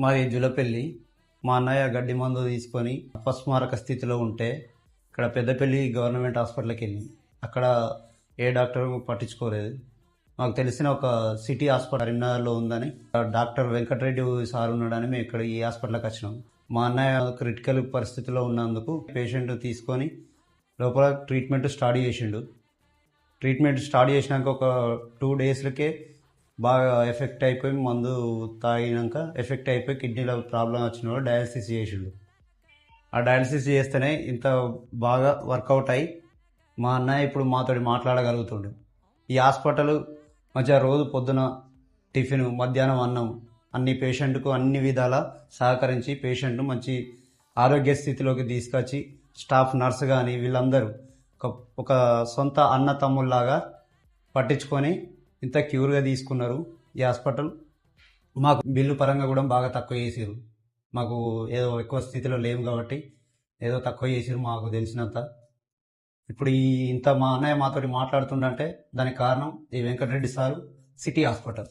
మాది జులపెల్లి. మా అన్నయ్య గడ్డి మందు తీసుకొని అపస్మారక స్థితిలో ఉంటే ఇక్కడ పెద్దపల్లి గవర్నమెంట్ హాస్పిటల్కి వెళ్ళి అక్కడ ఏ డాక్టర్ పట్టించుకోలేదు. మాకు తెలిసిన ఒక సిటీ హాస్పిటల్ కరీంనగర్లో ఉందని, డాక్టర్ వెంకటరెడ్డి సార్ ఉన్నాడని మేము ఇక్కడ ఈ హాస్పిటల్కి వచ్చినాం. మా అన్నయ్య క్రిటికల్ పరిస్థితిలో ఉన్నందుకు పేషెంట్ తీసుకొని లోపల ట్రీట్మెంట్ స్టార్ట్ చేసిండు. ట్రీట్మెంట్ స్టార్ట్ చేసినాక ఒక 2 డేస్లకే బాగా ఎఫెక్ట్ అయిపోయి, మందు తాగినాక ఎఫెక్ట్ అయిపోయి కిడ్నీలో ప్రాబ్లం వచ్చిన వాళ్ళు డయాలసిస్ చేసిండు. ఆ డయాలసిస్ చేస్తేనే ఇంత బాగా వర్కౌట్ అయ్యి మా అన్నయ్య ఇప్పుడు మాతోటి మాట్లాడగలుగుతుండు. ఈ హాస్పిటల్ మంచిగా రోజు పొద్దున టిఫిన్, మధ్యాహ్నం అన్నం, అన్ని పేషెంట్కు అన్ని విధాల సహకరించి పేషెంట్ను మంచి ఆరోగ్య స్థితిలోకి తీసుకొచ్చి స్టాఫ్ నర్స్ కానీ వీళ్ళందరూ ఒక సొంత అన్న తమ్ముళ్ళలాగా పట్టించుకొని ఇంత క్యూర్గా తీసుకున్నారు. ఈ హాస్పిటల్ మాకు బిల్లు పరంగా కూడా బాగా తక్కువ చేసారు. మాకు ఏదో ఎక్కువ స్థితిలో లేము కాబట్టి ఏదో తక్కువ చేసారు మాకు తెలిసినంత. ఇప్పుడు ఇంత మా అన్నయ్య మాతోటి మాట్లాడుతుండంటే దానికి కారణం ఈ వెంకటరెడ్డి సారు, సిటీ హాస్పిటల్.